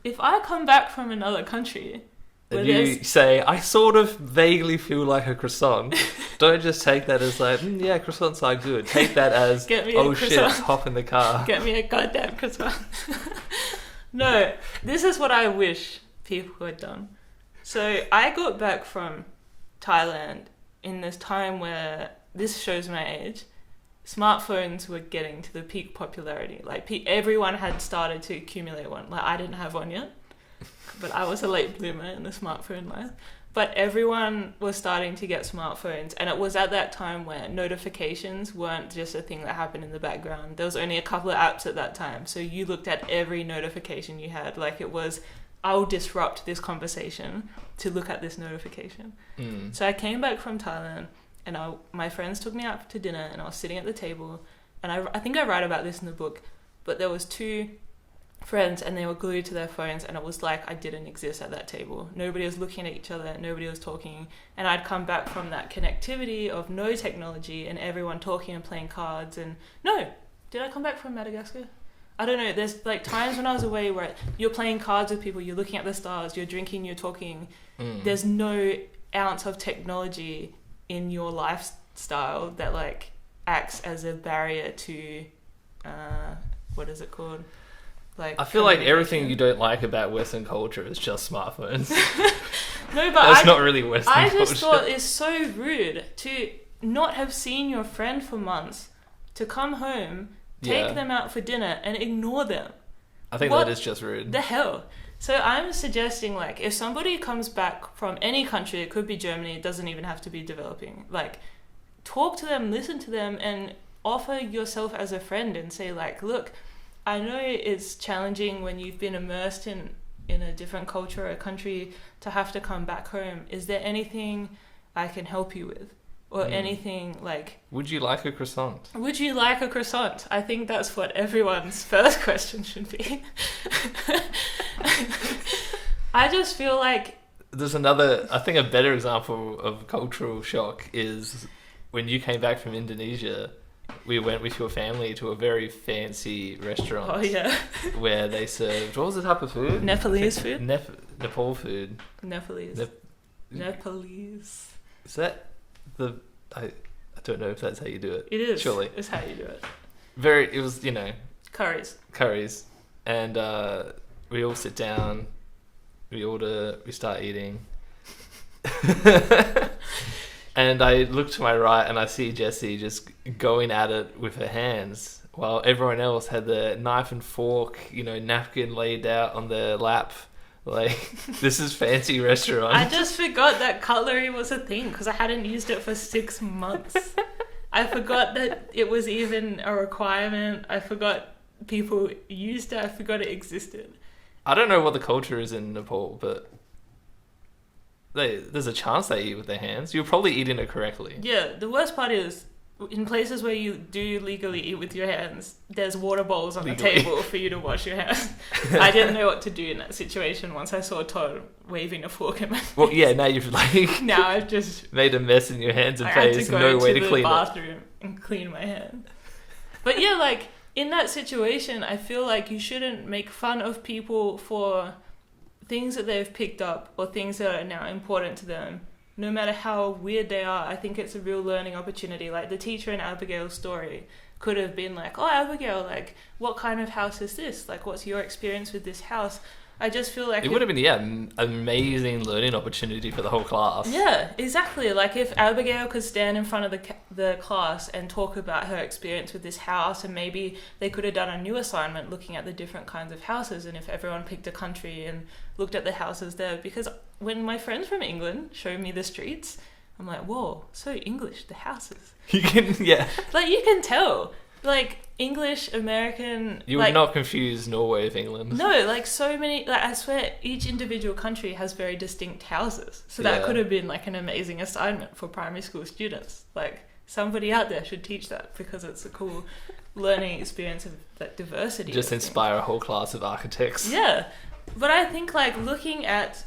If I come back from another country... And you say, I sort of vaguely feel like a croissant. Don't just take that as like, yeah, croissants are good. Take that as, oh shit, hop in the car. Get me a goddamn croissant. No, this is what I wish people had done. So I got back from Thailand in this time where, this shows my age, smartphones were getting to the peak popularity. Like, everyone had started to accumulate one. Like, I didn't have one yet. But I was a late bloomer in the smartphone life. But everyone was starting to get smartphones, and it was at that time where notifications weren't just a thing that happened in the background. There was only a couple of apps at that time, so you looked at every notification you had like it was, I'll disrupt this conversation to look at this notification. So I came back from Thailand, and my friends took me out to dinner, and I was sitting at the table, and I think I write about this in the book, but there was two friends and they were glued to their phones, and it was like I didn't exist at that table. Nobody was looking at each other, nobody was talking, and I'd come back from that connectivity of no technology and everyone talking and playing cards. And no, did I come back from Madagascar? I don't know. There's like times when I was away where you're playing cards with people, you're looking at the stars, you're drinking, you're talking. There's no ounce of technology in your lifestyle that like acts as a barrier to what is it called? Like, I feel like everything you don't like about Western culture is just smartphones. No, but that's not really Western culture. I just thought it's so rude to not have seen your friend for months, to come home, take them out for dinner, and ignore them. I think that is just rude. The hell? So I'm suggesting, like, if somebody comes back from any country, it could be Germany, it doesn't even have to be developing, like, talk to them, listen to them, and offer yourself as a friend and say, like, look, I know it's challenging when you've been immersed in a different culture or a country to have to come back home. Is there anything I can help you with? Or anything like... Would you like a croissant? Would you like a croissant? I think that's what everyone's first question should be. I just feel like... There's another... I think a better example of cultural shock is when you came back from Indonesia... We went with your family to a very fancy restaurant. Oh, yeah. Where they served... What was the type of food? Nepalese food? Nepal food. Nepalese. Nepalese. Is that the... I don't know if that's how you do it. It is. Surely. It's how you do it. It was, Curries. And we all sit down. We order... We start eating. And I look to my right and I see Jessie just going at it with her hands while everyone else had the knife and fork, napkin laid out on their lap. Like, this is fancy restaurant. I just forgot that cutlery was a thing because I hadn't used it for 6 months. I forgot that it was even a requirement. I forgot people used it. I forgot it existed. I don't know what the culture is in Nepal, but... There's a chance they eat with their hands. You're probably eating it correctly. Yeah, the worst part is, in places where you do legally eat with your hands, there's water bowls on the table for you to wash your hands. I didn't know what to do in that situation once I saw Todd waving a fork at my face. Well, yeah, now you've now I've just... made a mess in your hands and face and no way to clean it. I had to go to the bathroom and clean my hand. But yeah, like, in that situation, I feel like you shouldn't make fun of people for things that they've picked up or things that are now important to them, no matter how weird they are, I think it's a real learning opportunity. Like the teacher in Abigail's story could have been like, oh, Abigail, like, what kind of house is this? Like, what's your experience with this house? I just feel like... It would have been, an amazing learning opportunity for the whole class. Yeah, exactly. Like, if Abigail could stand in front of the class and talk about her experience with this house, and maybe they could have done a new assignment looking at the different kinds of houses, and if everyone picked a country and looked at the houses there. Because when my friends from England show me the streets, I'm like, whoa, so English, the houses. You can, yeah. Like, you can tell. Like, English, American... You would not confuse Norway with England. No, like, so many... Like, I swear, each individual country has very distinct houses. So that could have been, like, an amazing assignment for primary school students. Like, somebody out there should teach that, because it's a cool learning experience of that diversity. Just inspire a whole class of architects. Yeah. But I think, like, looking at...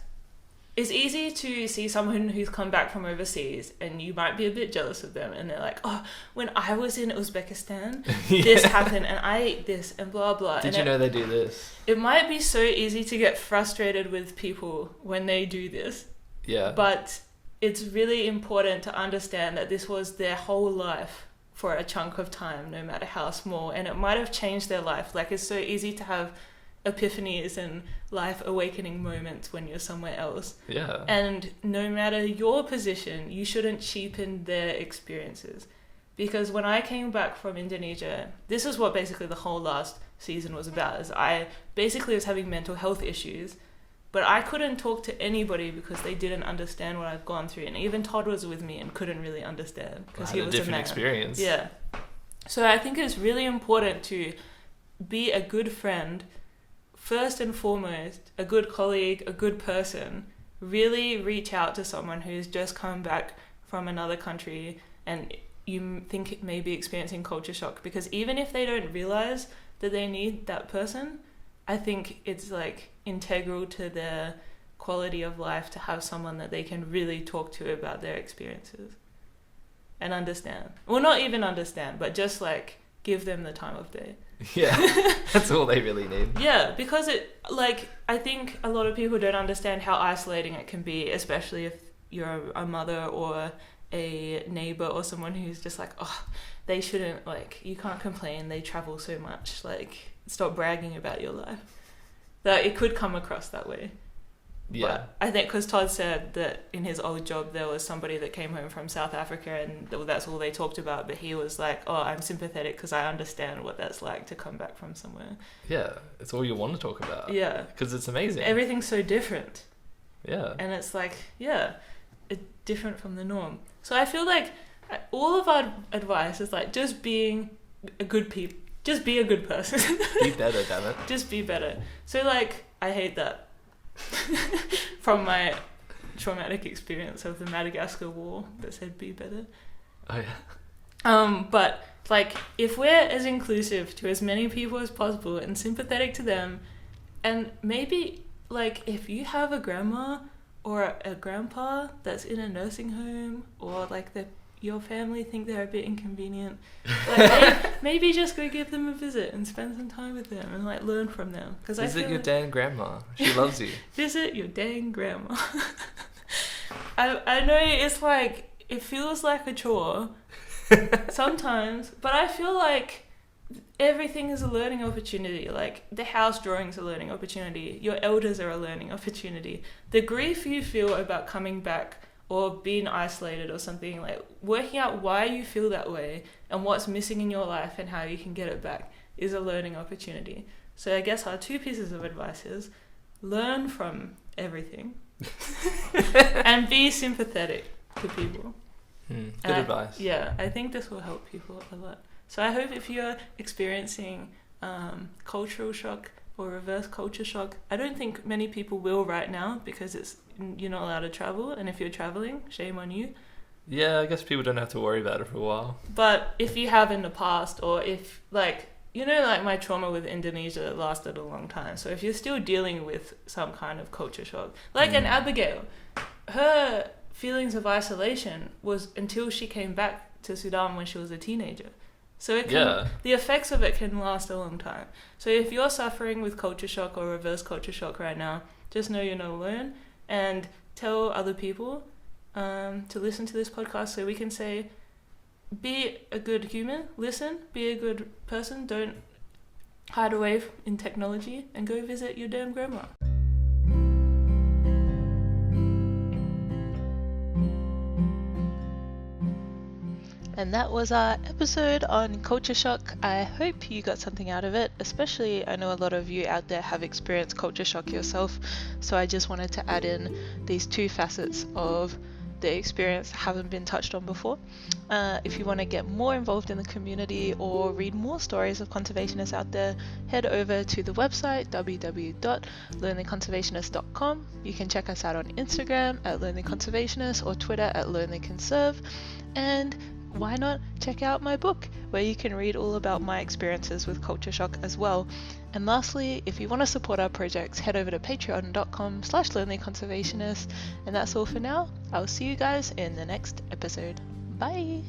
It's easy to see someone who's come back from overseas and you might be a bit jealous of them, and they're like, oh, when I was in Uzbekistan, this happened and I ate this and blah, blah. Did you know they do this? It might be so easy to get frustrated with people when they do this. Yeah. But it's really important to understand that this was their whole life for a chunk of time, no matter how small, and it might have changed their life. Like, it's so easy to have epiphanies and life awakening moments when you're somewhere else. Yeah. And no matter your position, you shouldn't cheapen their experiences. Because when I came back from Indonesia, this is what basically the whole last season was about, is I basically was having mental health issues, but I couldn't talk to anybody because they didn't understand what I've gone through. And even Todd was with me and couldn't really understand because he was a different experience. Yeah. So I think it's really important to be a good friend, first and foremost, a good colleague, a good person. Really reach out to someone who's just come back from another country and you think it may be experiencing culture shock, because even if they don't realize that they need that person, I think it's like integral to their quality of life to have someone that they can really talk to about their experiences and understand. Well, not even understand, but just like give them the time of day. Yeah, that's all they really need. Yeah, because I think a lot of people don't understand how isolating it can be, especially if you're a mother or a neighbor or someone who's just like, oh, they shouldn't, like, you can't complain, they travel so much, like, stop bragging about your life. That it could come across that way. Yeah. But I think because Todd said that in his old job there was somebody that came home from South Africa and that's all they talked about, but he was like, oh, I'm sympathetic because I understand what that's like to come back from somewhere. Yeah, it's all you want to talk about. Yeah. Because it's amazing. Everything's so different. Yeah. And it's like, yeah, it's different from the norm. So I feel like all of our advice is like just being a good just be a good person. Be better, damn it. Just be better. So like, I hate that. From my traumatic experience of the Madagascar war that said be better. Oh yeah. But like, if we're as inclusive to as many people as possible and sympathetic to them, and maybe like if you have a grandma or a grandpa that's in a nursing home, or like your family think they're a bit inconvenient, like maybe just go give them a visit and spend some time with them and like learn from them. Visit your dang grandma. She loves you. Visit your dang grandma. I know it's like, it feels like a chore sometimes, but I feel like everything is a learning opportunity. Like the house drawing is a learning opportunity. Your elders are a learning opportunity. The grief you feel about coming back or being isolated or something, like working out why you feel that way and what's missing in your life and how you can get it back is a learning opportunity. So I guess our 2 pieces of advice is learn from everything and be sympathetic to people. Good advice. Yeah, I think this will help people a lot. So I hope if you're experiencing cultural shock or reverse culture shock, I don't think many people will right now because you're not allowed to travel, and if you're traveling, shame on you. Yeah, I guess people don't have to worry about it for a while. But if you have in the past, or if like, you know, like my trauma with Indonesia lasted a long time, so if you're still dealing with some kind of culture shock, like an Abigail, her feelings of isolation was until she came back to Sudan when she was a teenager. So it can, the effects of it can last a long time. So if you're suffering with culture shock or reverse culture shock right now, just know you're not alone, and tell other people to listen to this podcast so we can say, be a good human, listen, be a good person, don't hide away in technology, and go visit your damn grandma. And that was our episode on culture shock. I hope you got something out of it, especially I know a lot of you out there have experienced culture shock yourself, so I just wanted to add in these two facets of the experience that haven't been touched on before. If you want to get more involved in the community or read more stories of conservationists out there, head over to the website www.lonelyconservationists.com. You can check us out on Instagram at lonelyconservationists or Twitter at lonelyconserve, and why not check out my book where you can read all about my experiences with culture shock as well. And lastly, if you want to support our projects, head over to patreon.com/lonelyconservationists. And that's all for now. I'll see you guys in the next episode. Bye!